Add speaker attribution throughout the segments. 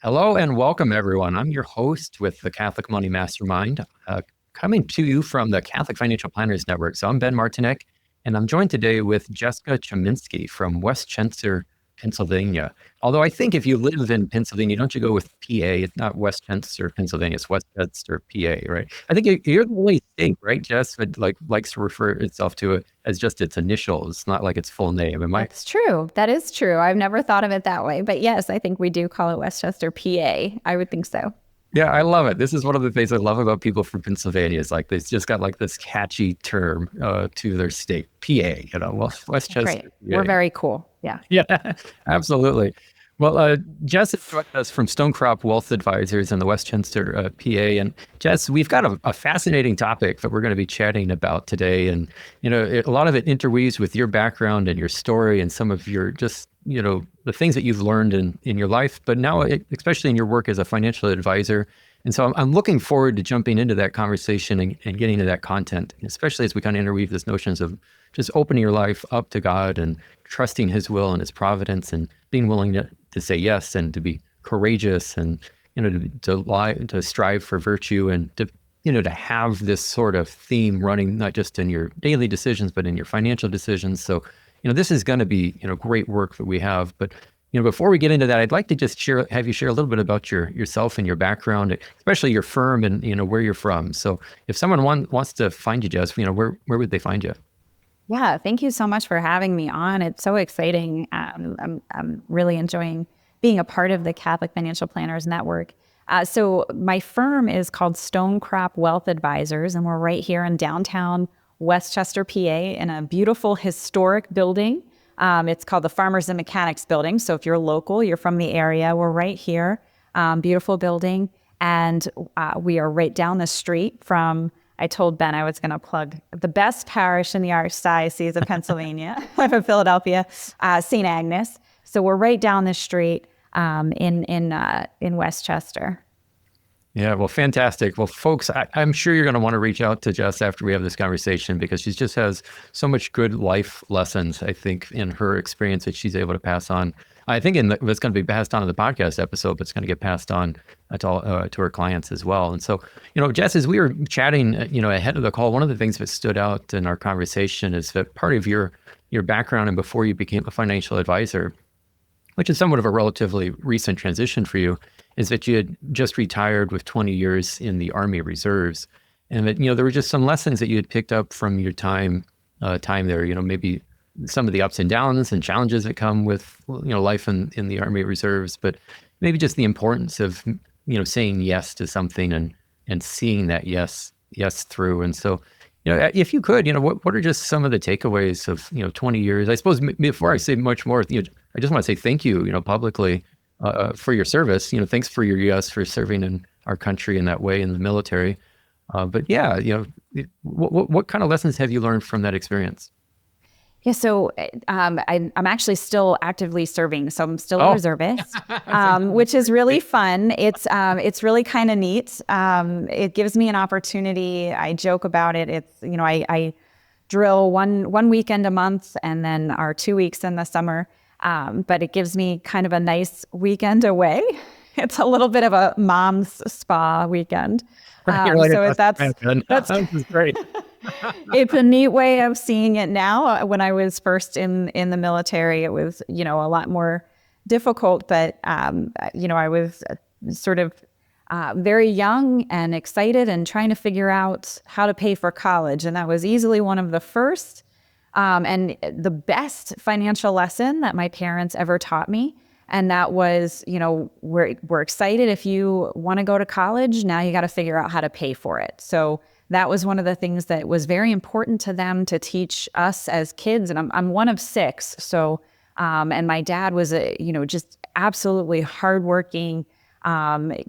Speaker 1: Hello and welcome, everyone. I'm your host with the Catholic Money Mastermind, coming to you from the Catholic Financial Planners Network. So I'm Ben Martinek, and I'm joined today with Jessica Chiminsky from Westchester, Pennsylvania. Although I think if you live in Pennsylvania, don't you go with PA? It's not Westchester, Pennsylvania. It's Westchester, PA, right? I think you're the only state, right, Jess, that likes to refer itself to it as just its initials, not like its full name. Am I?
Speaker 2: That's true. That is true. I've never thought of it that way. But yes, I think we do call it Westchester, PA. I would think so.
Speaker 1: Yeah, I love it. This is one of the things I love about people from Pennsylvania. Is like they've just got like this catchy term to their state, PA. Westchester.
Speaker 2: Great.
Speaker 1: PA.
Speaker 2: We're very cool. Yeah.
Speaker 1: Yeah, absolutely. Well, Jess is joining us from Stonecrop Wealth Advisors in the Westchester, PA. And Jess, we've got a fascinating topic that we're going to be chatting about today. And, a lot of it interweaves with your background and your story and some of your just, the things that you've learned in your life, but now especially in your work as a financial advisor. And so I'm looking forward to jumping into that conversation and getting into that content, especially as we kind of interweave these notions of just opening your life up to God and trusting his will and his providence and being willing to say yes and to be courageous and, to strive for virtue and to have this sort of theme running, not just in your daily decisions, but in your financial decisions. So, this is going to be, great work that we have. But, before we get into that, I'd like to just have you share a little bit about yourself and your background, especially your firm and, where you're from. So if someone wants to find you, Jess, where would they find you?
Speaker 2: Yeah. Thank you so much for having me on. It's so exciting. I'm really enjoying being a part of the Catholic Financial Planners Network. So my firm is called Stonecrop Wealth Advisors, and we're right here in downtown Westchester, PA, in a beautiful historic building. It's called the Farmers and Mechanics Building. So if you're local, you're from the area, we're right here. Beautiful building. And we are right down the street from, I told Ben I was going to plug the best parish in the Archdiocese of Pennsylvania. I'm in Philadelphia, St. Agnes. So we're right down the street in Westchester.
Speaker 1: Yeah, well, fantastic. Well, folks, I'm sure you're going to want to reach out to Jess after we have this conversation because she just has so much good life lessons, I think, in her experience that she's able to pass on. I think it's going to be passed on in the podcast episode, but it's going to get passed on to her clients as well. And so, Jess, as we were chatting, ahead of the call, one of the things that stood out in our conversation is that part of your background and before you became a financial advisor, which is somewhat of a relatively recent transition for you, is that you had just retired with 20 years in the Army Reserves. And that, there were just some lessons that you had picked up from your time there, maybe some of the ups and downs and challenges that come with, life in the Army Reserves, but maybe just the importance of, saying yes to something and seeing that yes through. And so, if you could, what are just some of the takeaways of, 20 years? I suppose before I say much more, I just want to say thank you, publicly for your service. Thanks for your yes for serving in our country in that way in the military. But yeah, what kind of lessons have you learned from that experience?
Speaker 2: Yeah, so I'm actually still actively serving. So I'm still a reservist, which is really fun. It's really kind of neat. It gives me an opportunity. I joke about it. It's, I drill one weekend a month and then our 2 weeks in the summer. But it gives me kind of a nice weekend away. It's a little bit of a mom's spa weekend. So that's
Speaker 1: great.
Speaker 2: It's a neat way of seeing it now. When I was first in the military, it was, a lot more difficult, but, I was sort of very young and excited and trying to figure out how to pay for college. And that was easily one of the first and the best financial lesson that my parents ever taught me. And that was, we're excited if you want to go to college. Now you got to figure out how to pay for it. So that was one of the things that was very important to them to teach us as kids. And I'm one of six. So, and my dad was just absolutely hardworking,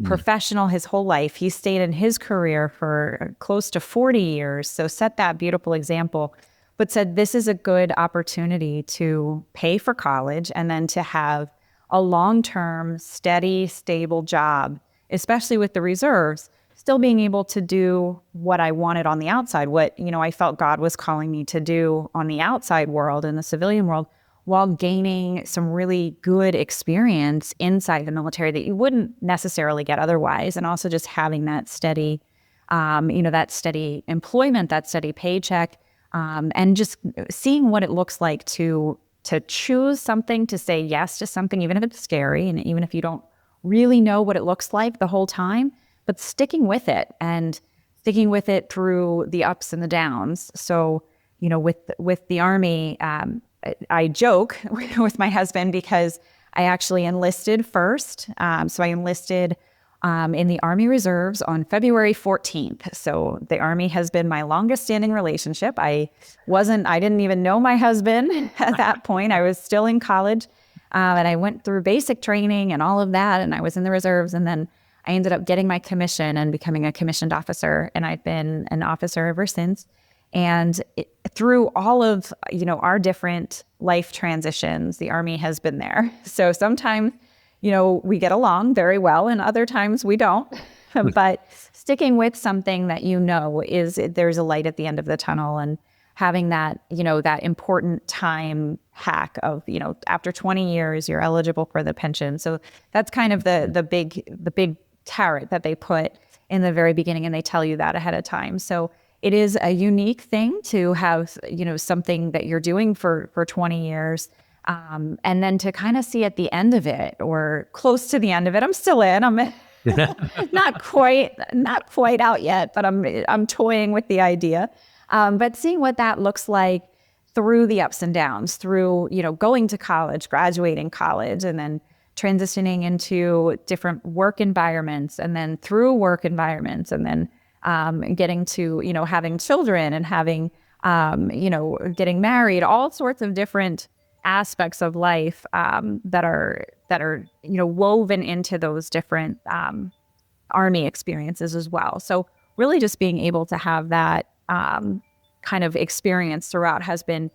Speaker 2: professional his whole life. He stayed in his career for close to 40 years. So set that beautiful example, but said, this is a good opportunity to pay for college and then to have a long-term, steady, stable job, especially with the reserves, still being able to do what I wanted on the outside, what, I felt God was calling me to do on the outside world, in the civilian world, while gaining some really good experience inside the military that you wouldn't necessarily get otherwise. And also just having that steady, that steady employment, that steady paycheck, and just seeing what it looks like to choose something, to say yes to something, even if it's scary and even if you don't really know what it looks like the whole time, but sticking with it and sticking with it through the ups and the downs. So, with the Army, I joke with my husband because I actually enlisted first. So I enlisted in the Army Reserves on February 14th. So the Army has been my longest standing relationship. I didn't even know my husband at that point. I was still in college, and I went through basic training and all of that. And I was in the reserves, and then I ended up getting my commission and becoming a commissioned officer. And I've been an officer ever since. And through all of, our different life transitions, the Army has been there. So sometimes, we get along very well and other times we don't. But sticking with something that is there's a light at the end of the tunnel, and having that, that important time hack of, after 20 years, you're eligible for the pension. So that's kind of the big carrot that they put in the very beginning, and they tell you that ahead of time. So it is a unique thing to have, something that you're doing for 20 years. And then to kind of see at the end of it, or close to the end of it, I'm still in. I'm not quite out yet, but I'm toying with the idea. But seeing what that looks like through the ups and downs, through, going to college, graduating college, and then transitioning into different work environments, and then through work environments, and then getting to, having children and having, getting married, all sorts of different aspects of life that are woven into those different Army experiences as well. So really just being able to have that kind of experience throughout has been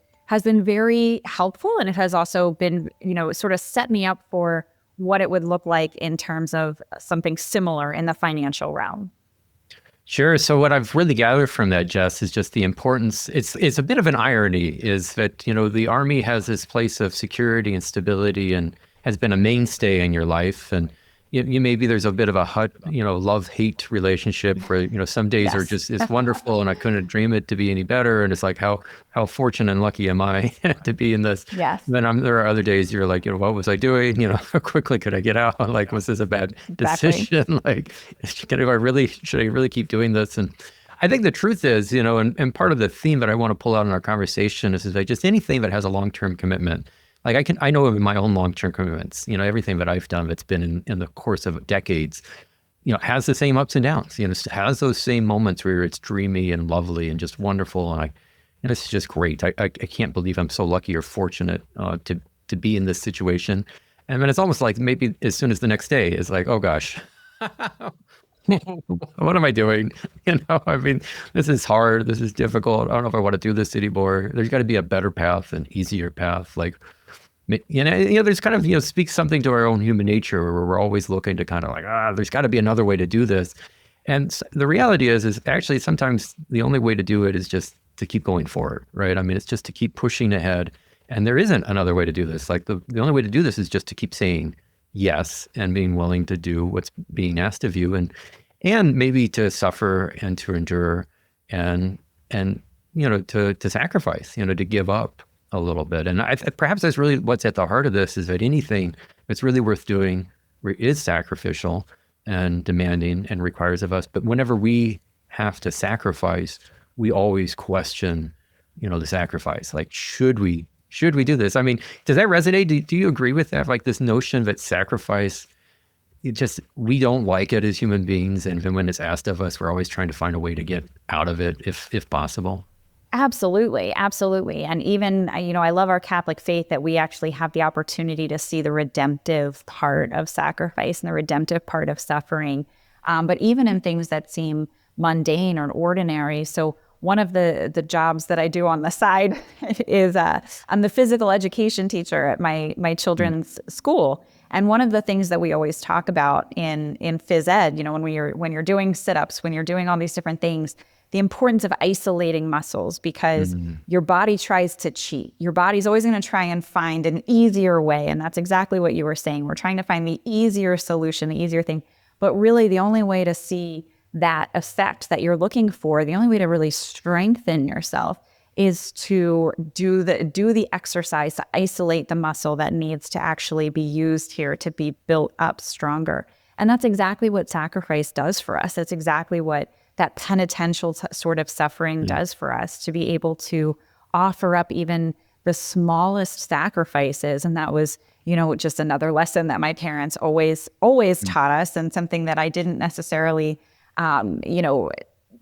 Speaker 2: very helpful. And it has also been, sort of set me up for what it would look like in terms of something similar in the financial realm.
Speaker 1: Sure. So what I've really gathered from that, Jess, is just the importance. It's a bit of an irony, is that, the Army has this place of security and stability and has been a mainstay in your life. And you maybe there's a bit of a love-hate relationship where, some days are just, it's wonderful and I couldn't dream it to be any better. And it's like, how fortunate and lucky am I to be in this?
Speaker 2: Yes.
Speaker 1: And then there are other days you're like, what was I doing? How quickly could I get out? Like, was this a bad decision? Like, should I really keep doing this? And I think the truth is, and part of the theme that I want to pull out in our conversation is like just anything that has a long-term commitment. Like I know of my own long-term commitments, everything that I've done that's been in the course of decades, has the same ups and downs, has those same moments where it's dreamy and lovely and just wonderful. And it's just great. I can't believe I'm so lucky or fortunate to be in this situation. And then it's almost like maybe as soon as the next day is like, oh gosh, what am I doing? This is hard. This is difficult. I don't know if I want to do this anymore. There's got to be a better path, an easier path. Like, there's kind of, speaks something to our own human nature where we're always looking to kind of like, there's got to be another way to do this. And the reality is actually sometimes the only way to do it is just to keep going forward, right? It's just to keep pushing ahead. And there isn't another way to do this. Like the only way to do this is just to keep saying yes and being willing to do what's being asked of you, and maybe to suffer and to endure and to sacrifice, to give up a little bit. And perhaps that's really what's at the heart of this, is that anything that's really worth doing is sacrificial and demanding and requires of us. But whenever we have to sacrifice, we always question, the sacrifice. Like, should we do this? Does that resonate? Do you agree with that? Like this notion that sacrifice, we don't like it as human beings. And even when it's asked of us, we're always trying to find a way to get out of it if possible.
Speaker 2: Absolutely. Absolutely. And even, I love our Catholic faith that we actually have the opportunity to see the redemptive part of sacrifice and the redemptive part of suffering. But even in things that seem mundane or ordinary. So one of the jobs that I do on the side is I'm the physical education teacher at my children's school. And one of the things that we always talk about in phys ed, when you're doing sit-ups, when you're doing all these different things, the importance of isolating muscles, because your body tries to cheat. Your body's always going to try and find an easier way. And that's exactly what you were saying. We're trying to find the easier solution, the easier thing. But really the only way to see that effect that you're looking for, the only way to really strengthen yourself is to do the exercise to isolate the muscle that needs to actually be used here to be built up stronger. And that's exactly what sacrifice does for us. That's exactly what that penitential sort of suffering does for us, to be able to offer up even the smallest sacrifices. And that was, just another lesson that my parents always taught us, and something that I didn't necessarily,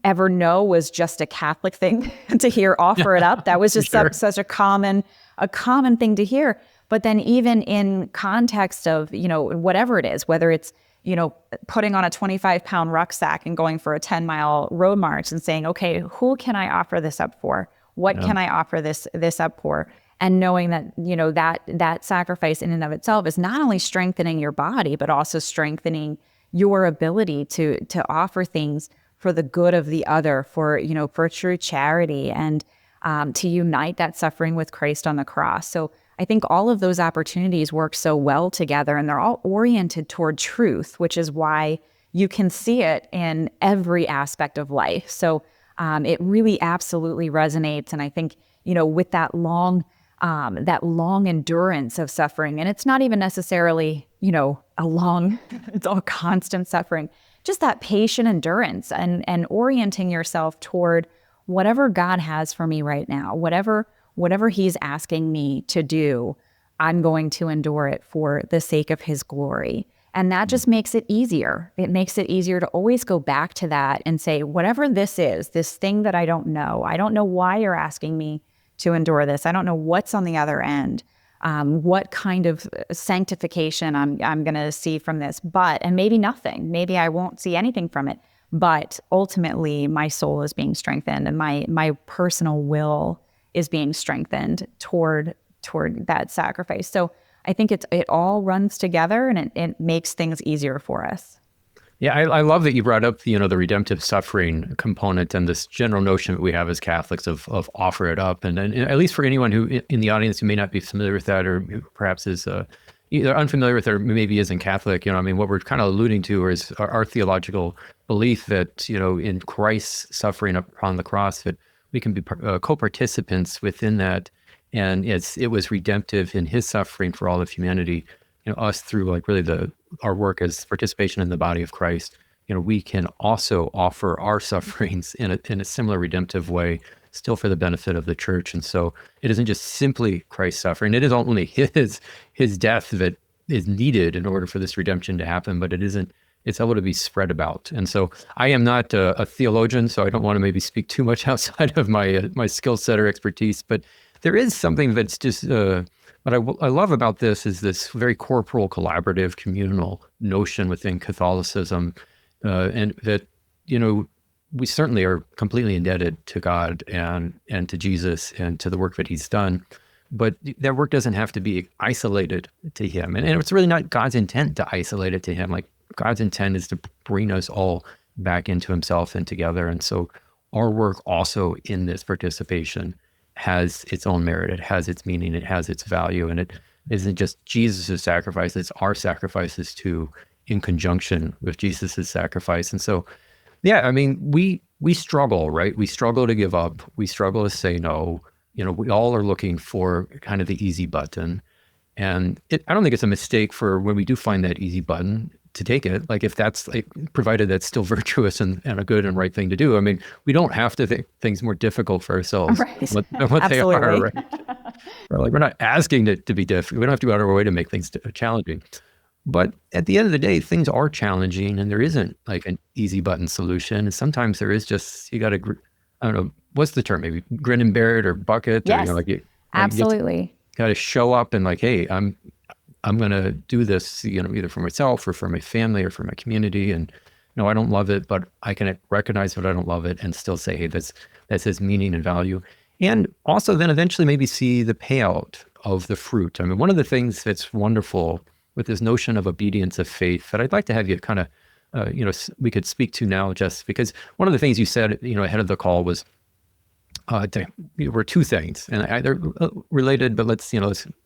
Speaker 2: ever know was just a Catholic thing to hear, offer it up. That was just such a common thing to hear. But then even in context of, whatever it is, whether it's, putting on a 25-pound rucksack and going for a 10-mile road march and saying, okay, who can I offer this up for? What can I offer this up for? And knowing that, that sacrifice in and of itself is not only strengthening your body, but also strengthening your ability to offer things for the good of the other, for true charity, and to unite that suffering with Christ on the cross. So I think all of those opportunities work so well together, and they're all oriented toward truth, which is why you can see it in every aspect of life. So it really absolutely resonates. And I think, with that long endurance of suffering, and it's not even necessarily, it's all constant suffering, just that patient endurance and orienting yourself toward whatever God has for me right now, whatever he's asking me to do, I'm going to endure it for the sake of his glory. And that just makes it easier. It makes it easier to always go back to that and say, whatever this is, this thing that I don't know why you're asking me to endure this. I don't know what's on the other end, what kind of sanctification I'm going to see from this, and maybe nothing. Maybe I won't see anything from it. But ultimately, my soul is being strengthened, and my personal will is being strengthened toward that sacrifice. So I think it all runs together, and it makes things easier for us.
Speaker 1: Yeah, I love that you brought up the redemptive suffering component and this general notion that we have as Catholics of offer it up, and at least for anyone who in the audience who may not be familiar with that, or who perhaps is either unfamiliar with it or maybe isn't Catholic, what we're kind of alluding to is our theological belief that in Christ's suffering upon the cross, that we can be co-participants within that, and it was redemptive in his suffering for all of humanity. Us through our work as participation in the body of Christ, we can also offer our sufferings in a similar redemptive way, still for the benefit of the church. And so it isn't just simply Christ's suffering. It is only his death that is needed in order for this redemption to happen, but it's able to be spread about. And so I am not a theologian, so I don't want to maybe speak too much outside of my skill set or expertise, but there is something that's just, what I love about this is this very corporal, collaborative, communal notion within Catholicism, and that, we certainly are completely indebted to God and to Jesus and to the work that he's done, but that work doesn't have to be isolated to him. And it's really not God's intent to isolate it to him. Like, God's intent is to bring us all back into himself and together. And so our work also in this participation has its own merit, it has its meaning, it has its value, and it isn't just Jesus' sacrifice, it's our sacrifices too, in conjunction with Jesus' sacrifice. And so, we struggle, right? We struggle to give up, we struggle to say no. We all are looking for kind of the easy button. And I don't think it's a mistake for when we do find that easy button to take it, if that's provided that's still virtuous and a good and right thing to do. We don't have to think things more difficult for ourselves than what they are, right? We're not asking it to be difficult. We don't have to go out of our way to make things challenging. But at the end of the day, things are challenging, and there isn't an easy button solution. And sometimes there is just, you got to, I don't know, what's the term? Maybe grin and bear it, or bucket.
Speaker 2: Yes,
Speaker 1: or,
Speaker 2: absolutely.
Speaker 1: You got to show up and hey, I'm going to do this, either for myself or for my family or for my community. And, I don't love it, but I can recognize that I don't love it and still say, hey, that's his meaning and value. And also then eventually maybe see the payout of the fruit. One of the things that's wonderful with this notion of obedience of faith that I'd like to have you kind of we could speak to now, just because one of the things you said, ahead of the call was, were two things, and they're related, but let's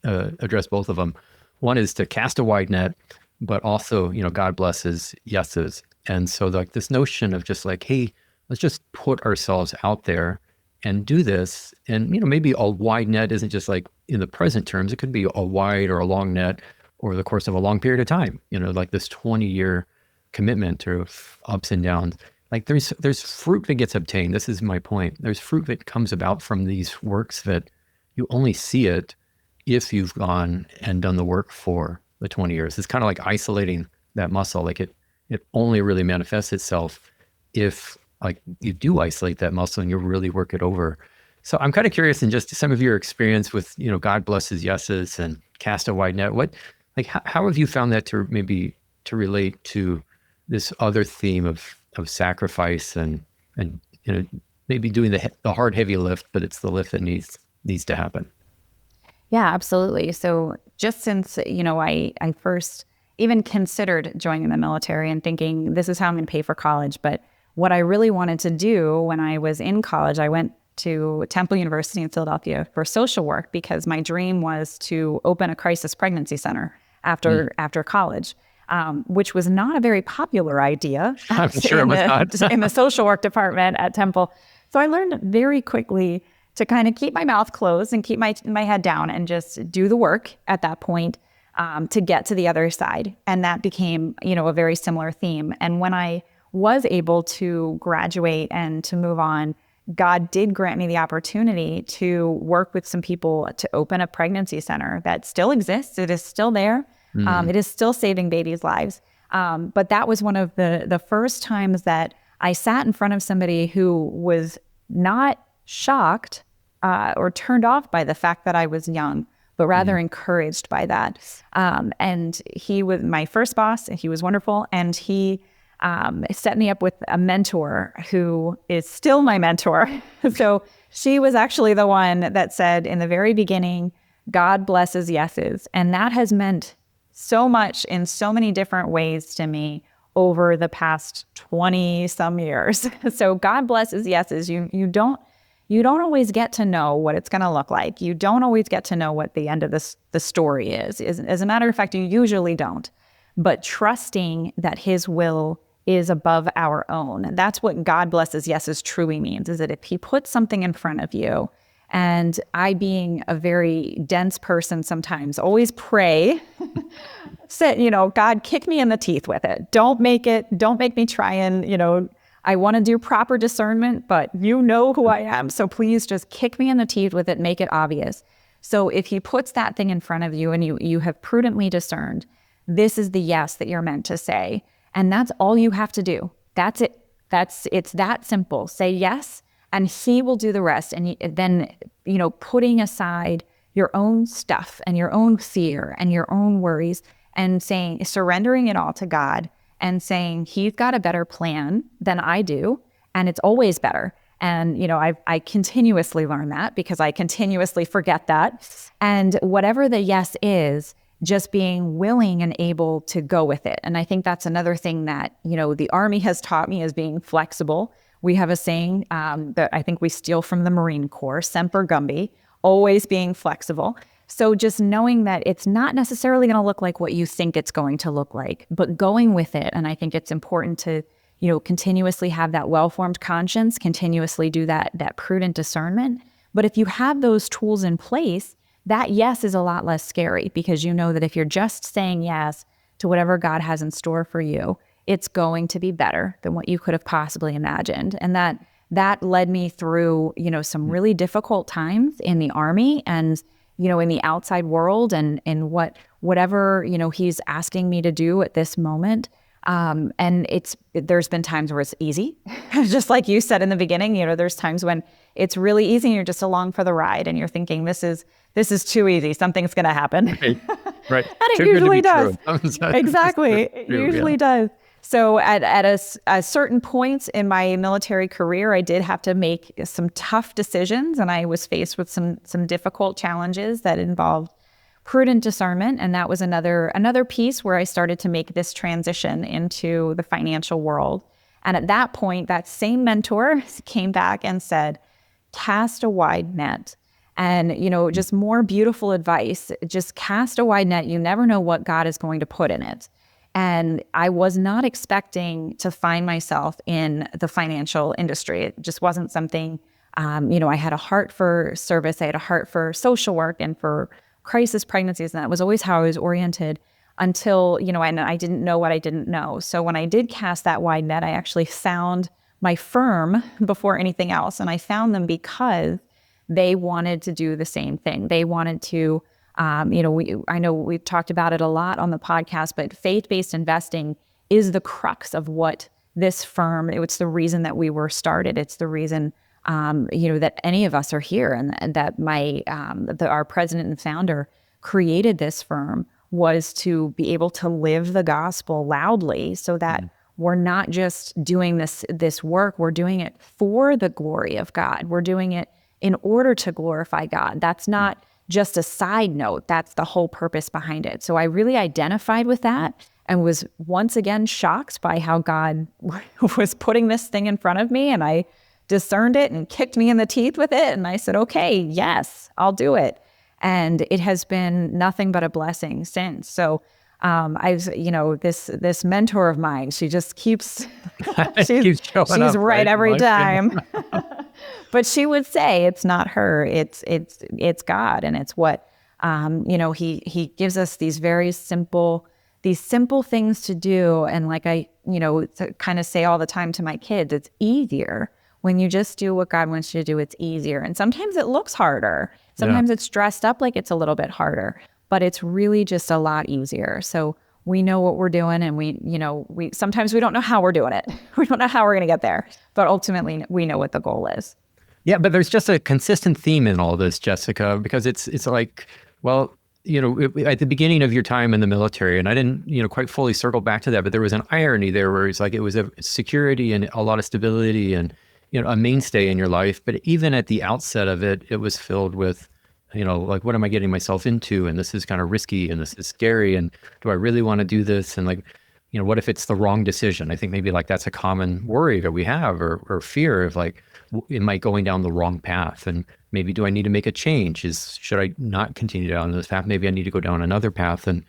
Speaker 1: address both of them. One is to cast a wide net, but also, God blesses yeses. And so like this notion of just like, hey, let's just put ourselves out there and do this. And, maybe a wide net isn't just like in the present terms. It could be a wide or a long net over the course of a long period of time, like this 20-year commitment to ups and downs. Like there's fruit that gets obtained. This is my point. There's fruit that comes about from these works that you only see it if you've gone and done the work for the 20 years. It's kind of like isolating that muscle. Like it only really manifests itself if like you do isolate that muscle and you really work it over. So I'm kind of curious in just some of your experience with, God blesses yeses and cast a wide net. How have you found that to relate to this other theme of sacrifice and maybe doing the hard, heavy lift, but it's the lift that needs to happen?
Speaker 2: Yeah, absolutely. So just since, I first even considered joining the military and thinking this is how I'm going to pay for college. But what I really wanted to do when I was in college, I went to Temple University in Philadelphia for social work because my dream was to open a crisis pregnancy center after college, which was not a very popular idea.
Speaker 1: I'm sure it was not.
Speaker 2: In the social work department at Temple. So I learned very quickly to kind of keep my mouth closed and keep my head down and just do the work at that point to get to the other side. And that became, a very similar theme. And when I was able to graduate and to move on, God did grant me the opportunity to work with some people to open a pregnancy center that still exists. It is still there. It is still saving babies' lives. But that was one of the first times that I sat in front of somebody who was not shocked or turned off by the fact that I was young, but rather encouraged by that. And he was my first boss, and he was wonderful. And he set me up with a mentor who is still my mentor. So she was actually the one that said in the very beginning, God blesses yeses. And that has meant so much in so many different ways to me over the past 20 some years. So God blesses yeses. You don't always get to know what it's going to look like. You don't always get to know what the end of the story is. As a matter of fact, you usually don't. But trusting that his will is above our own. And that's what God blesses yeses truly means, is that if he puts something in front of you, and I, being a very dense person sometimes, always pray, say, God, kick me in the teeth with it. Don't make me try and, I want to do proper discernment, but you know who I am. So please just kick me in the teeth with it, make it obvious. So if he puts that thing in front of you and you have prudently discerned, this is the yes that you're meant to say. And that's all you have to do. That's it. It's that simple. Say yes, and he will do the rest. And then, putting aside your own stuff and your own fear and your own worries and surrendering it all to God and saying, he's got a better plan than I do. And it's always better. And, I continuously learn that because I continuously forget that. And whatever the yes is, just being willing and able to go with it. And I think that's another thing that, the Army has taught me, is being flexible. We have a saying that I think we steal from the Marine Corps, Semper Gumby, always being flexible. So just knowing that it's not necessarily going to look like what you think it's going to look like, but going with it. And I think it's important to, continuously have that well-formed conscience, continuously do that prudent discernment. But if you have those tools in place, that yes is a lot less scary, because you know that if you're just saying yes to whatever God has in store for you, it's going to be better than what you could have possibly imagined. And that led me through, some really difficult times in the Army and, in the outside world and whatever, he's asking me to do at this moment. And there's been times where it's easy, just like you said in the beginning, there's times when it's really easy and you're just along for the ride and you're thinking, this is too easy. Something's going to happen.
Speaker 1: Right.
Speaker 2: And it usually does. Exactly.
Speaker 1: True,
Speaker 2: It usually does. So at a certain point in my military career, I did have to make some tough decisions, and I was faced with some difficult challenges that involved prudent discernment. And that was another piece where I started to make this transition into the financial world. And at that point, that same mentor came back and said, cast a wide net. And, just more beautiful advice. Just cast a wide net. You never know what God is going to put in it. And I was not expecting to find myself in the financial industry. It just wasn't something, I had a heart for service. I had a heart for social work and for crisis pregnancies. And that was always how I was oriented until, I didn't know what I didn't know. So when I did cast that wide net, I actually found my firm before anything else. And I found them because they wanted to do the same thing. They wanted to, I know we've talked about it a lot on the podcast, but faith-based investing is the crux of what this firm, it's the reason that we were started. It's the reason, that any of us are here, and that our president and founder created this firm was to be able to live the gospel loudly so that we're not just doing this work, we're doing it for the glory of God. We're doing it in order to glorify God. That's not just a side note. That's the whole purpose behind it. So I really identified with that and was once again shocked by how God was putting this thing in front of me. And I discerned it and kicked me in the teeth with it. And I said, okay, yes, I'll do it. And it has been nothing but a blessing since. So this mentor of mine, she just keeps, she's right every time. But she would say it's not her, it's God. And it's what, he gives us these very simple things to do. And like I, kind of say all the time to my kids, it's easier when you just do what God wants you to do. It's easier. And sometimes it looks harder. Sometimes it's dressed up like it's a little bit harder, but it's really just a lot easier. So we know what we're doing, and we sometimes we don't know how we're doing it. We don't know how we're going to get there, but ultimately we know what the goal is.
Speaker 1: Yeah, but there's just a consistent theme in all this, Jessica, because it's like, well, at the beginning of your time in the military, and I didn't, quite fully circle back to that, but there was an irony there where it's like it was a security and a lot of stability and, a mainstay in your life. But even at the outset of it, it was filled with, like, what am I getting myself into? And this is kind of risky, and this is scary. And do I really want to do this? And like, what if it's the wrong decision? I think maybe like that's a common worry that we have, or fear of like, am I going down the wrong path? And maybe do I need to make a change? Should I not continue down this path? Maybe I need to go down another path. And,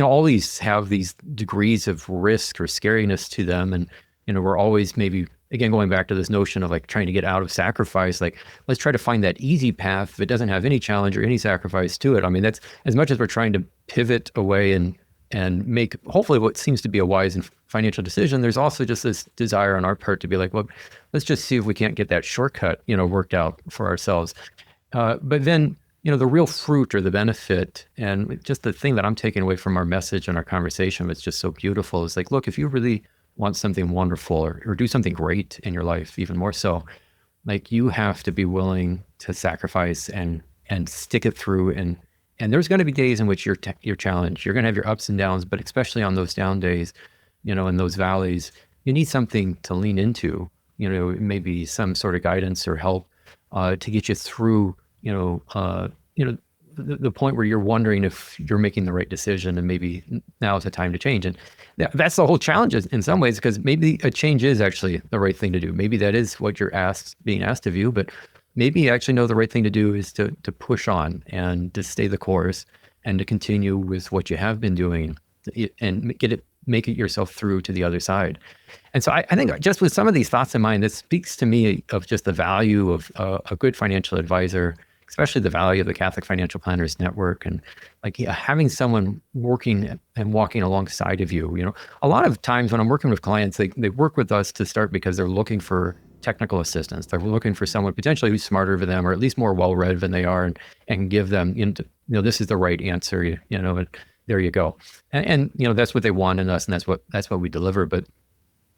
Speaker 1: all these have these degrees of risk or scariness to them. And, we're always maybe, again, going back to this notion of like trying to get out of sacrifice, like let's try to find that easy path if it doesn't have any challenge or any sacrifice to it. I mean, that's as much as we're trying to pivot away and make hopefully what seems to be a wise and financial decision. There's also just this desire on our part to be like, well, let's just see if we can't get that shortcut, worked out for ourselves. But then, the real fruit or the benefit, and just the thing that I'm taking away from our message and our conversation, it's just so beautiful, is like, look, if you really want something wonderful or do something great in your life, even more so, like you have to be willing to sacrifice and stick it through. And there's going to be days in which you're challenged. You're going to have your ups and downs, but especially on those down days, in those valleys, you need something to lean into, maybe some sort of guidance or help to get you through, the point where you're wondering if you're making the right decision and maybe now is the time to change. And that's the whole challenge in some ways, because maybe a change is actually the right thing to do. Maybe that is what you're being asked of you, but maybe you actually know the right thing to do is to push on and to stay the course and to continue with what you have been doing and make it yourself through to the other side. And so I think just with some of these thoughts in mind, this speaks to me of just the value of a good financial advisor, especially the value of the Catholic Financial Planners Network, and like having someone working and walking alongside of you. A lot of times when I'm working with clients, they work with us to start because they're looking for technical assistance. They're looking for someone potentially who's smarter than them, or at least more well-read than they are, and give them, this is the right answer, and there you go. And that's what they want in us, and that's what we deliver. But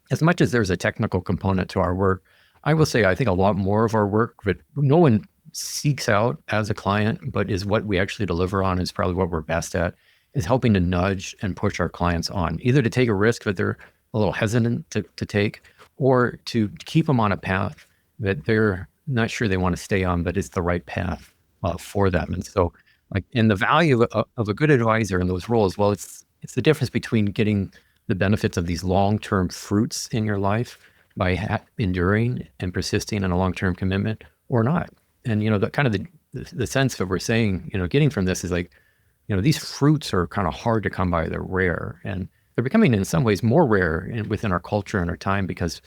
Speaker 1: as much as there's a technical component to our work, I will say I think a lot more of our work that no one seeks out as a client, but is what we actually deliver on, is probably what we're best at, is helping to nudge and push our clients on, either to take a risk that they're a little hesitant to take, or to keep them on a path that they're not sure they want to stay on, but it's the right path for them. And so Like, and the value of a good advisor in those roles, well, it's the difference between getting the benefits of these long-term fruits in your life by enduring and persisting in a long-term commitment or not. And, the kind of the sense that we're saying, getting from this is like, these fruits are kind of hard to come by. They're rare, and they're becoming in some ways more rare within our culture and our time, because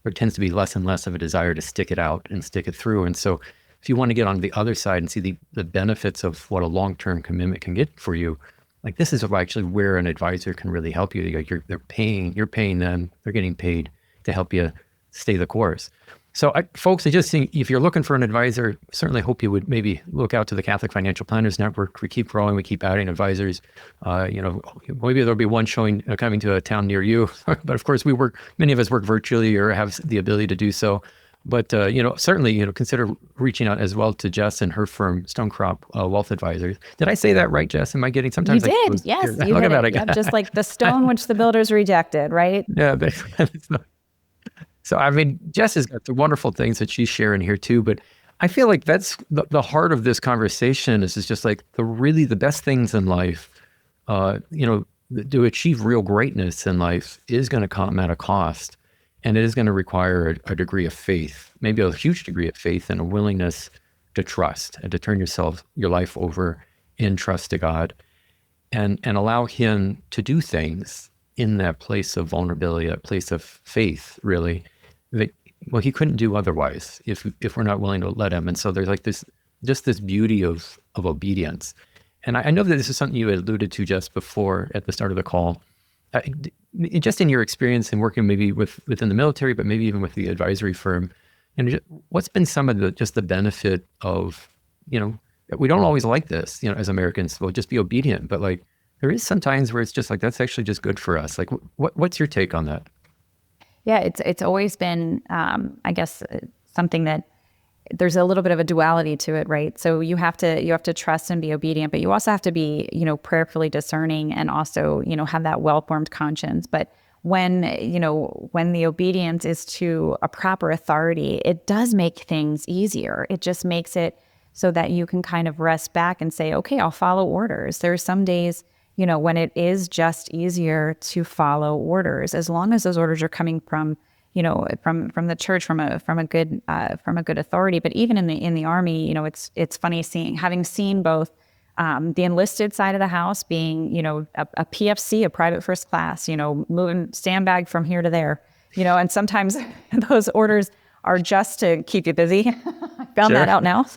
Speaker 1: there tends to be less and less of a desire to stick it out and stick it through. And so if you want to get on the other side and see the benefits of what a long-term commitment can get for you, like, this is actually where an advisor can really help you. Like, you're paying them, they're getting paid to help you stay the course. So folks, I just think if you're looking for an advisor, certainly hope you would maybe look out to the Catholic Financial Planners Network. We keep growing, we keep adding advisors. Maybe there'll be one coming to a town near you. But of course, many of us work virtually or have the ability to do so. But certainly, consider reaching out as well to Jess and her firm, Stonecrop Wealth Advisors. Did I say that right, Jess? Am I getting sometimes?
Speaker 2: You did, yes. You hit it. Yep, just like the stone which the builders rejected, right?
Speaker 1: Yeah. So, I mean, Jess has got the wonderful things that she's sharing here too, but I feel like that's the heart of this conversation is just like the best things in life, to achieve real greatness in life is going to come at a cost, and it is going to require a degree of faith, maybe a huge degree of faith and a willingness to trust and to turn your life over in trust to God and allow Him to do things in that place of vulnerability, that place of faith, really, that, well, He couldn't do otherwise if we're not willing to let Him. And so there's like this beauty of obedience. And I know that this is something you had alluded to just before at the start of the call. Just in your experience in working maybe within the military, but maybe even with the advisory firm, and what's been some of the benefit of, we don't always like this, as Americans, we'll just be obedient, but like, there is some times where it's just like, that's actually just good for us. Like, what's your take on that?
Speaker 2: Yeah, it's always been, I guess, something that there's a little bit of a duality to it, right? So you have to trust and be obedient, but you also have to be, prayerfully discerning and also, have that well-formed conscience. But when the obedience is to a proper authority, it does make things easier. It just makes it so that you can kind of rest back and say, okay, I'll follow orders. There are some days, when it is just easier to follow orders, as long as those orders are coming from from the church, from a good authority. But even in the Army, it's funny having seen both the enlisted side of the house being, a PFC, a private first class, moving sandbag from here to there, and sometimes those orders are just to keep you busy. I found that out now.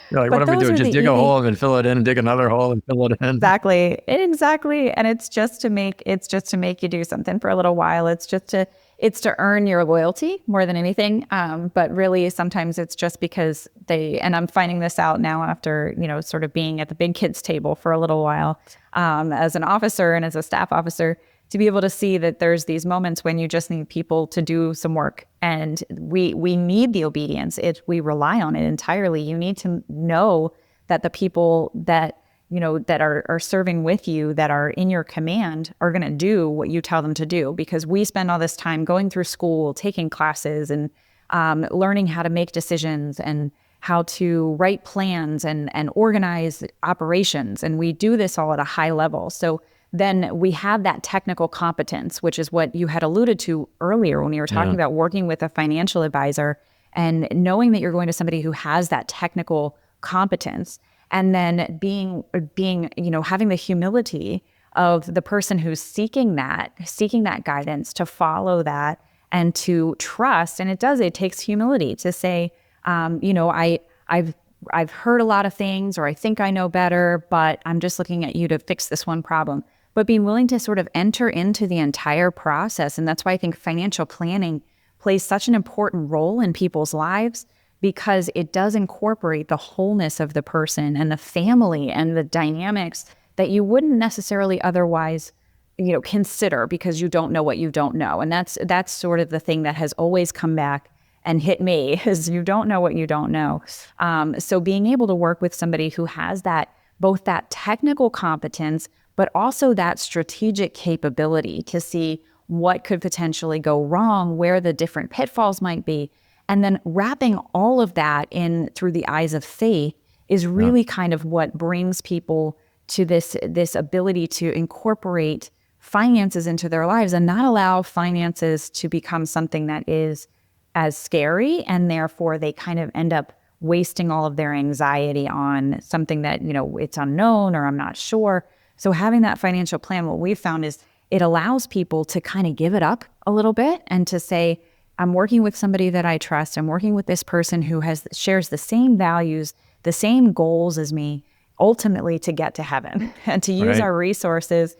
Speaker 1: You're like, what am I doing? Just dig a hole and fill it in, and dig another hole and fill it in.
Speaker 2: Exactly. And it's just to make you do something for a little while. It's to earn your loyalty more than anything. But really sometimes it's just because and I'm finding this out now after, sort of being at the big kids table for a little while, as an officer and as a staff officer, to be able to see that there's these moments when you just need people to do some work, and we need the obedience. We rely on it entirely. You need to know that the people that that are serving with you, that are in your command, are going to do what you tell them to do, because we spend all this time going through school, taking classes, and learning how to make decisions and how to write plans and organize operations. And we do this all at a high level. So then we have that technical competence, which is what you had alluded to earlier when you were talking about working with a financial advisor, and knowing that you're going to somebody who has that technical competence, and then being having the humility of the person who's seeking that guidance, to follow that and to trust. And it takes humility to say, I've heard a lot of things, or I think I know better, but I'm just looking at you to fix this one problem. But being willing to sort of enter into the entire process. And that's why I think financial planning plays such an important role in people's lives, because it does incorporate the wholeness of the person and the family and the dynamics that you wouldn't necessarily otherwise, consider, because you don't know what you don't know. And that's sort of the thing that has always come back and hit me, is you don't know what you don't know. So being able to work with somebody who has both that technical competence, but also that strategic capability to see what could potentially go wrong, where the different pitfalls might be, and then wrapping all of that in through the eyes of faith is really kind of what brings people to this ability to incorporate finances into their lives and not allow finances to become something that is as scary, and therefore they kind of end up wasting all of their anxiety on something that, it's unknown or I'm not sure. So having that financial plan, what we've found is it allows people to kind of give it up a little bit and to say, I'm working with somebody that I trust. I'm working with this person who shares the same values, the same goals as me, ultimately to get to heaven and to use our resources,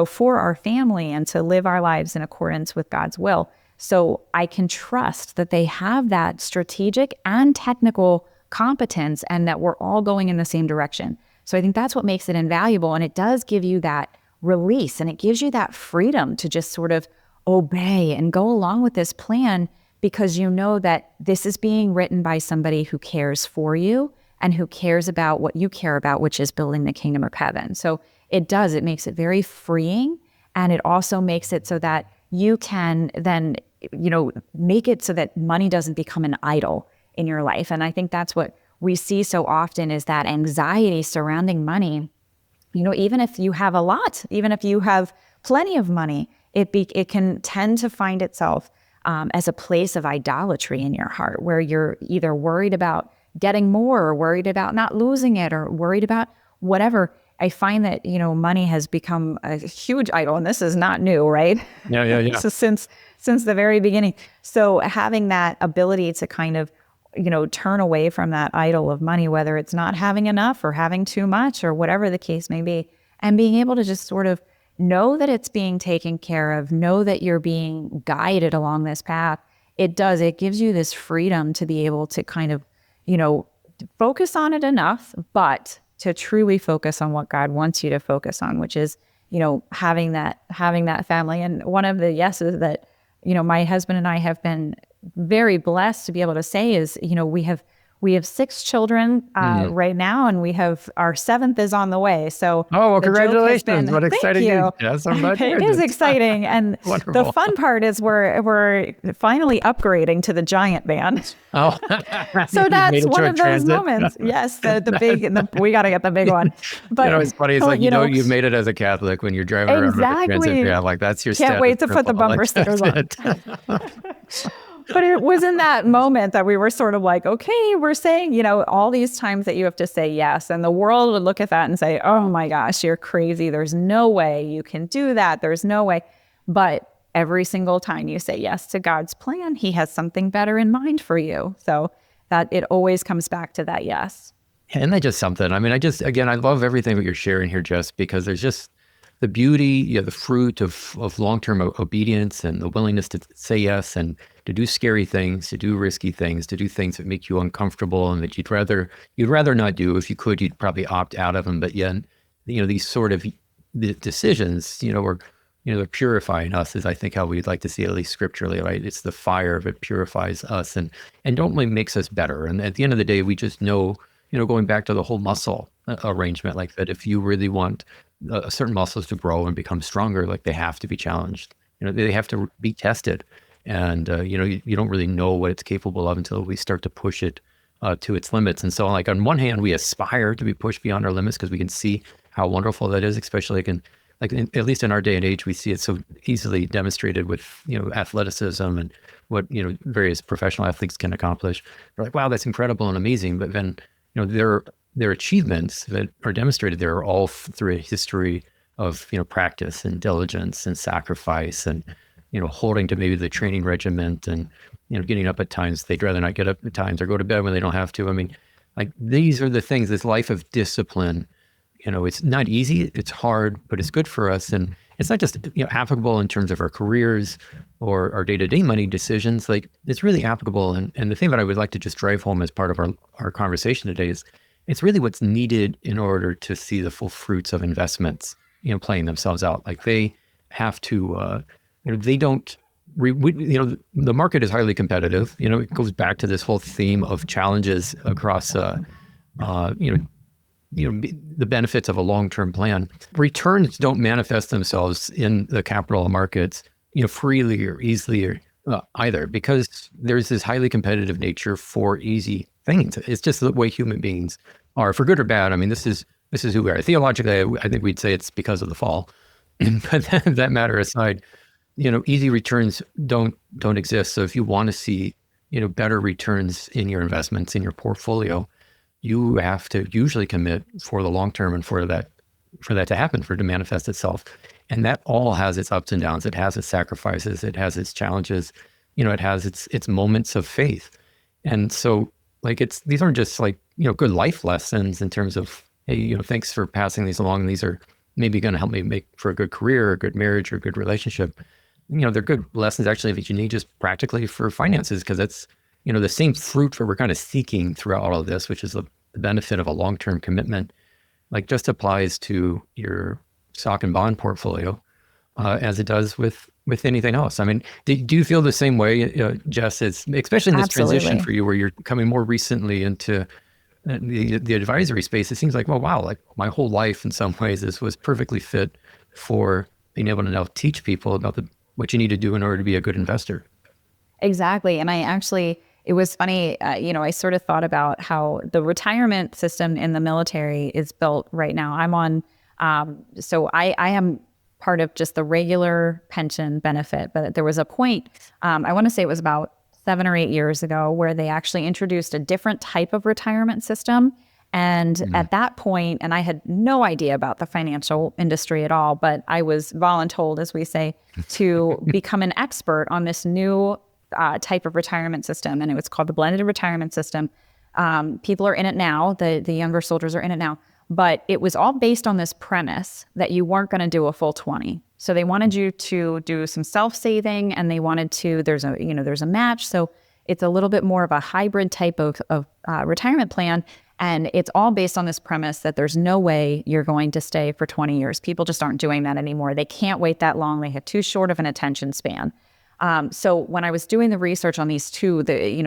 Speaker 2: for our family and to live our lives in accordance with God's will. So I can trust that they have that strategic and technical competence and that we're all going in the same direction. So I think that's what makes it invaluable. And it does give you that release and it gives you that freedom to just sort of obey and go along with this plan, because you know that this is being written by somebody who cares for you and who cares about what you care about, which is building the kingdom of heaven. So it makes it very freeing. And it also makes it so that you can then, make it so that money doesn't become an idol in your life. And I think that's what we see so often is that anxiety surrounding money. Even if you have a lot, even if you have plenty of money, it can tend to find itself as a place of idolatry in your heart, where you're either worried about getting more or worried about not losing it or worried about whatever. I find that, money has become a huge idol, and this is not new, right?
Speaker 1: Yeah.
Speaker 2: So since the very beginning. So having that ability to kind of, turn away from that idol of money, whether it's not having enough or having too much or whatever the case may be, and being able to just sort of know that it's being taken care of, know that you're being guided along this path. It gives you this freedom to be able to kind of, focus on it enough, but to truly focus on what God wants you to focus on, which is, having that family. And one of the yeses that, my husband and I have been very blessed to be able to say is, we have 6 children right now, and our 7th is on the way. So,
Speaker 1: congratulations! What exciting news!
Speaker 2: Yes, it is exciting, and the fun part is we're finally upgrading to the giant van.
Speaker 1: Oh,
Speaker 2: so that's one of those moments. Yes, the big. We got to get the big one. But
Speaker 1: it's funny. It's like you've made it as a Catholic when you're driving around with a transit van. Like that's your.
Speaker 2: Can't wait to put the bumper stickers on. But it was in that moment that we were sort of like, okay, we're saying, all these times that you have to say yes. And the world would look at that and say, oh my gosh, you're crazy. There's no way you can do that. There's no way. But every single time you say yes to God's plan, he has something better in mind for you. So that it always comes back to that yes.
Speaker 1: And that's just something. I mean, I love everything that you're sharing here, Jess, because there's just the beauty, the fruit of long-term obedience and the willingness to say yes and to do scary things, to do risky things, to do things that make you uncomfortable and that you'd rather not do. If you could, you'd probably opt out of them. But yet, these sort of decisions, they're purifying us, is I think how we'd like to see it, at least scripturally, right? It's the fire that purifies us and don't really makes us better. And at the end of the day, we just know, going back to the whole muscle arrangement, like that, if you really want certain muscles to grow and become stronger, like they have to be challenged. They have to be tested. And, you don't really know what it's capable of until we start to push it to its limits. And so, like, on one hand, we aspire to be pushed beyond our limits because we can see how wonderful that is, especially at least in our day and age, we see it so easily demonstrated with, athleticism and what, various professional athletes can accomplish. We're like, wow, that's incredible and amazing. But then, their achievements that are demonstrated there are all through a history of, practice and diligence and sacrifice and, holding to maybe the training regiment and, getting up at times they'd rather not get up at times or go to bed when they don't have to. I mean, like these are the things, this life of discipline, it's not easy, it's hard, but it's good for us. And it's not just, applicable in terms of our careers or our day-to-day money decisions. Like it's really applicable. And the thing that I would like to just drive home as part of our conversation today is it's really what's needed in order to see the full fruits of investments, playing themselves out. Like they have to, they don't, the market is highly competitive. It goes back to this whole theme of challenges across, the benefits of a long-term plan. Returns don't manifest themselves in the capital markets, freely or easily or either, because there's this highly competitive nature for easy things. It's just the way human beings are for good or bad. I mean, this is who we are. Theologically, I think we'd say it's because of the fall. But that matter aside, easy returns don't exist. So if you want to see, better returns in your investments, in your portfolio, you have to usually commit for the long term and for that to happen, for it to manifest itself. And that all has its ups and downs. It has its sacrifices. It has its challenges. It has its moments of faith. And so these aren't just good life lessons in terms of, hey, thanks for passing these along. These are maybe going to help me make for a good career, or a good marriage, or a good relationship. They're good lessons actually that you need just practically for finances, because that's, the same fruit that we're kind of seeking throughout all of this, which is the benefit of a long-term commitment, just applies to your stock and bond portfolio as it does with anything else. I mean, do you feel the same way, Jess, especially in this transition for you, where you're coming more recently into the advisory space? It seems like, well, wow, my whole life in some ways this was perfectly fit for being able to now teach people about what you need to do in order to be a good investor.
Speaker 2: Exactly. And it was funny, I sort of thought about how the retirement system in the military is built right now. I'm on, so I am part of just the regular pension benefit, but there was a point, I want to say it was about 7 or 8 years ago, where they actually introduced a different type of retirement system. And at that point, and I had no idea about the financial industry at all, but I was voluntold, as we say, to become an expert on this new type of retirement system. And it was called the blended retirement system. People are in it now. The younger soldiers are in it now. But it was all based on this premise that you weren't going to do a full 20. So they wanted you to do some self-saving, and they wanted to, there's a match. So it's a little bit more of a hybrid type of retirement plan. And it's all based on this premise that there's no way you're going to stay for 20 years. People just aren't doing that anymore. They can't wait that long. They have too short of an attention span. So when I was doing the research on these two,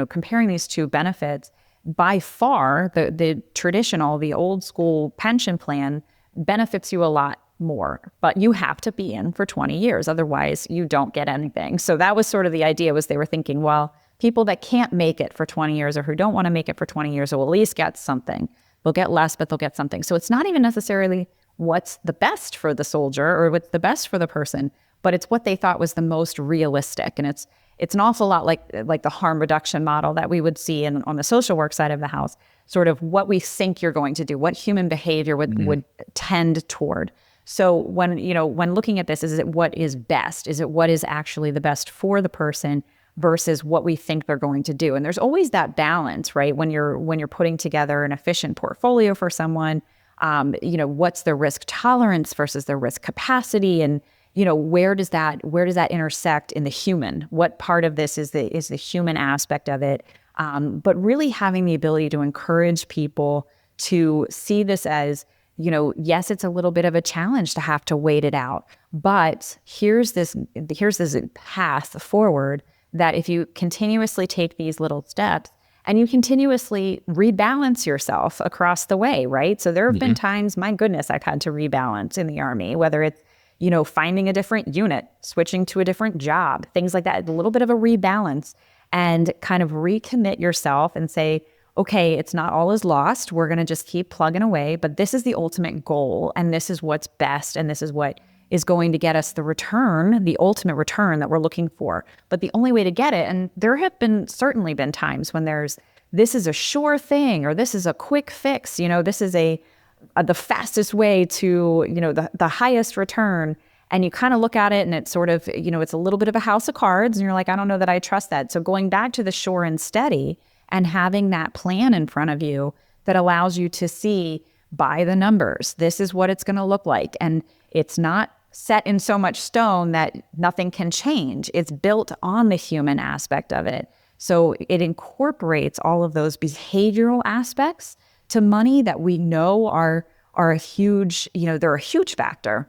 Speaker 2: comparing these two benefits, by far, the traditional, the old school pension plan benefits you a lot more, but you have to be in for 20 years. Otherwise, you don't get anything. So that was sort of the idea, was they were thinking, well, people that can't make it for 20 years, or who don't want to make it for 20 years, will at least get something. They'll get less, but they'll get something. So it's not even necessarily what's the best for the soldier or what's the best for the person, but it's what they thought was the most realistic. And it's an awful lot like the harm reduction model that we would see on the social work side of the house, sort of what we think you're going to do, what human behavior would tend toward. So when looking at this, is it what is best? Is it what is actually the best for the person versus what we think they're going to do? And there's always that balance, right? When you're putting together an efficient portfolio for someone, what's their risk tolerance versus their risk capacity, and where does that intersect in the human? What part of this is the human aspect of it? But really having the ability to encourage people to see this as, yes, it's a little bit of a challenge to have to wait it out, but here's this path forward that if you continuously take these little steps and you continuously rebalance yourself across the way, right? So there have been times, my goodness, I've had to rebalance in the Army, whether it's, finding a different unit, switching to a different job, things like that, a little bit of a rebalance, and kind of recommit yourself and say, okay, it's not all is lost. We're going to just keep plugging away, but this is the ultimate goal, and this is what's best, and this is what is going to get us the return, the ultimate return that we're looking for. But the only way to get it, and there have certainly been times when this is a sure thing, or this is a quick fix, this is the fastest way to, the highest return. And you kind of look at it and it's sort of, it's a little bit of a house of cards, and you're like, I don't know that I trust that. So going back to the sure and steady and having that plan in front of you that allows you to see by the numbers, this is what it's going to look like. And it's not set in so much stone that nothing can change. It's built on the human aspect of it. So it incorporates all of those behavioral aspects to money that we know are a huge, they're a huge factor.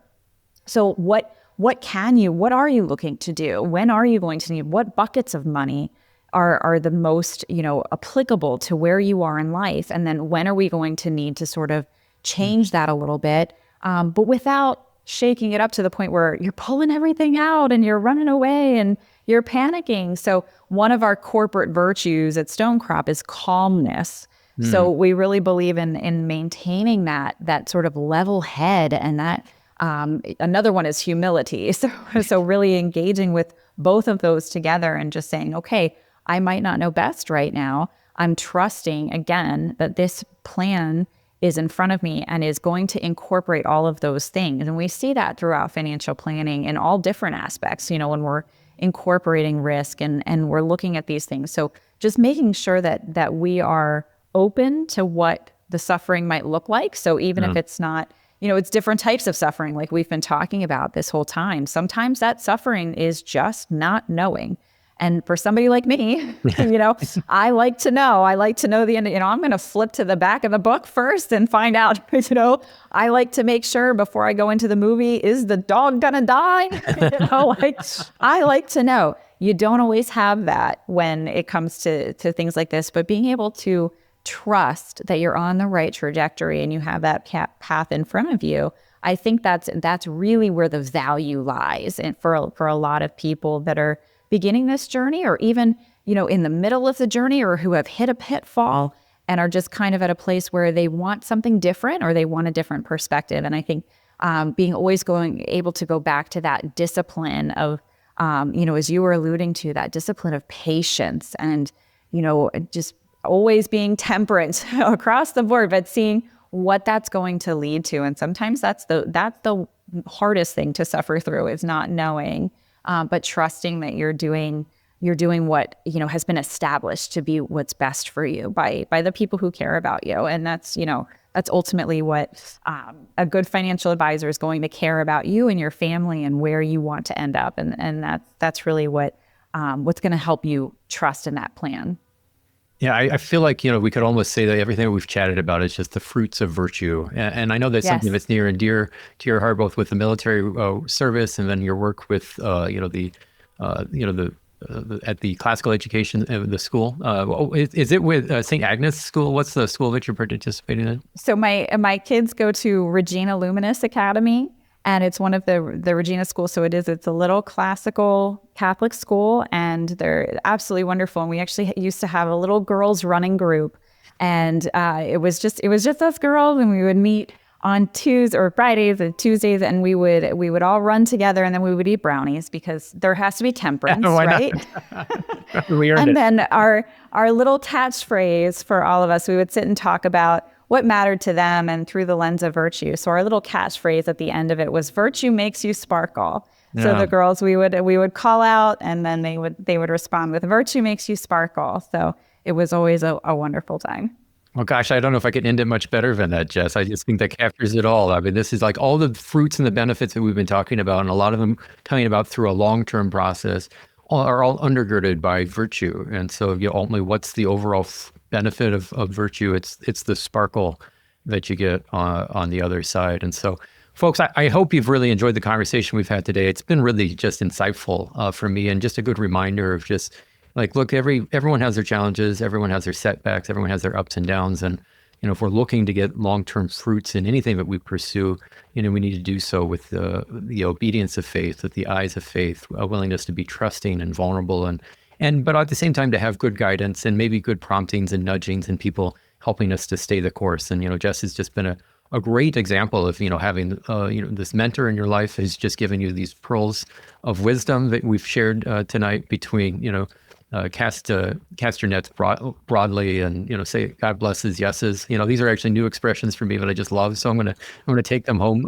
Speaker 2: So what are you looking to do? When are you going to need, what buckets of money are the most, applicable to where you are in life? And then when are we going to need to sort of change that a little bit, but without shaking it up to the point where you're pulling everything out and you're running away and you're panicking. So one of our corporate virtues at Stonecrop is calmness. So we really believe in maintaining that sort of level head, and that another one is humility. So really engaging with both of those together and just saying, okay, I might not know best right now. I'm trusting again that this plan is in front of me and is going to incorporate all of those things. And we see that throughout financial planning in all different aspects, when we're incorporating risk and we're looking at these things. So just making sure that we are open to what the suffering might look like. So even if it's not, it's different types of suffering, like we've been talking about this whole time. Sometimes that suffering is just not knowing. And for somebody like me, I like to know. I like to know the end. I'm going to flip to the back of the book first and find out. I like to make sure before I go into the movie, is the dog going to die? I like to know. You don't always have that when it comes to things like this, but being able to trust that you're on the right trajectory and you have that path in front of you, I think that's really where the value lies. And for a lot of people that are beginning this journey, or even, in the middle of the journey, or who have hit a pitfall and are just kind of at a place where they want something different or they want a different perspective. And I think being always able to go back to that discipline of, as you were alluding to, that discipline of patience and, just always being temperate across the board, but seeing what that's going to lead to. And sometimes that's the hardest thing to suffer through, is not knowing. But trusting that you're doing what has been established to be what's best for you by the people who care about you, and that's ultimately what a good financial advisor is going to care about you and your family and where you want to end up, and that's really what's going to help you trust in that plan.
Speaker 1: Yeah, I feel like, we could almost say that everything we've chatted about is just the fruits of virtue. And I know that's something that's near and dear to your heart, both with the military service and then your work with, at the classical education, the school. Is it with St. Agnes School? What's the school that you're participating in?
Speaker 2: So my kids go to Regina Luminis Academy. And it's one of the Regina schools. So it's a little classical Catholic school, and they're absolutely wonderful. And we actually used to have a little girls running group, and it was just us girls, and we would meet on Tuesdays or Fridays and Tuesdays, and we would all run together, and then we would eat brownies because there has to be temperance, right?
Speaker 1: We earned
Speaker 2: and then our little catchphrase for all of us, we would sit and talk about what mattered to them and through the lens of virtue. So our little catchphrase at the end of it was, "Virtue makes you sparkle." Yeah. So the girls, we would call out, and then they would respond with, "Virtue makes you sparkle." So it was always a wonderful time.
Speaker 1: Well, gosh, I don't know if I could end it much better than that, Jess. I just think that captures it all. I mean, this is like all the fruits and the benefits that we've been talking about, and a lot of them talking about through a long-term process, are all undergirded by virtue. And so, ultimately, what's the overall benefit of virtue? It's the sparkle that you get on the other side. And so, folks, I hope you've really enjoyed the conversation we've had today. It's been really just insightful for me, and just a good reminder of just like, look, everyone has their challenges, everyone has their setbacks, everyone has their ups and downs. And if we're looking to get long-term fruits in anything that we pursue, we need to do so with the obedience of faith, with the eyes of faith, a willingness to be trusting and vulnerable, but at the same time to have good guidance and maybe good promptings and nudgings and people helping us to stay the course. And Jess has just been a great example of having this mentor in your life has just given you these pearls of wisdom that we've shared tonight between cast your nets broadly, and say God blesses yeses. These are actually new expressions for me that I just love. So I'm gonna take them home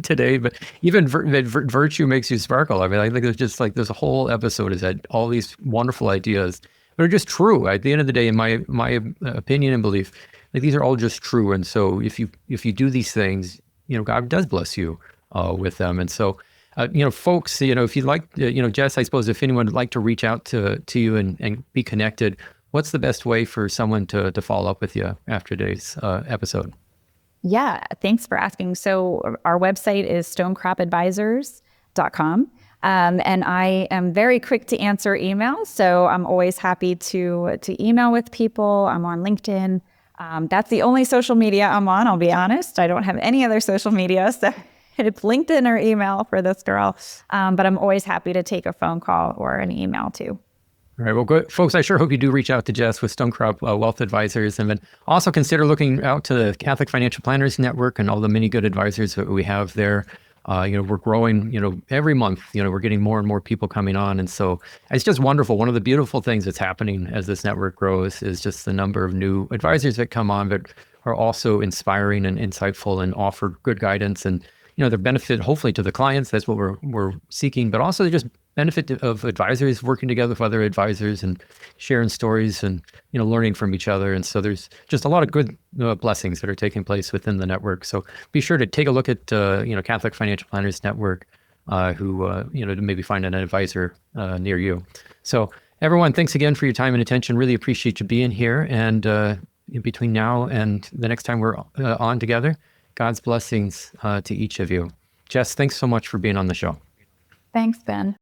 Speaker 1: today. But even virtue makes you sparkle. I mean, I think it's just like this whole episode has had all these wonderful ideas that are just true. At the end of the day, in my opinion and belief, like these are all just true. And so if you do these things, God does bless you with them. And so. Folks, if you'd like, Jess, I suppose if anyone would like to reach out to you and be connected, what's the best way for someone to follow up with you after today's episode?
Speaker 2: Yeah, thanks for asking. So our website is stonecropadvisors.com. And I am very quick to answer emails. So I'm always happy to email with people. I'm on LinkedIn. That's the only social media I'm on, I'll be honest. I don't have any other social media. So it's LinkedIn or email for this girl. But I'm always happy to take a phone call or an email too.
Speaker 1: All right. Well, good. Folks, I sure hope you do reach out to Jess with Stonecrop Wealth Advisors, and then also consider looking out to the Catholic Financial Planners Network and all the many good advisors that we have there. We're growing, every month, we're getting more and more people coming on. And so it's just wonderful. One of the beautiful things that's happening as this network grows is just the number of new advisors that come on, but are also inspiring and insightful and offer good guidance and, the benefit hopefully to the clients. That's what we're seeking, but also just benefit of advisors working together with other advisors and sharing stories and, learning from each other. And so there's just a lot of good blessings that are taking place within the network. So be sure to take a look at, Catholic Financial Planners Network, to maybe find an advisor near you. So everyone, thanks again for your time and attention. Really appreciate you being here. And between now and the next time we're on together, God's blessings to each of you. Jess, thanks so much for being on the show.
Speaker 2: Thanks, Ben.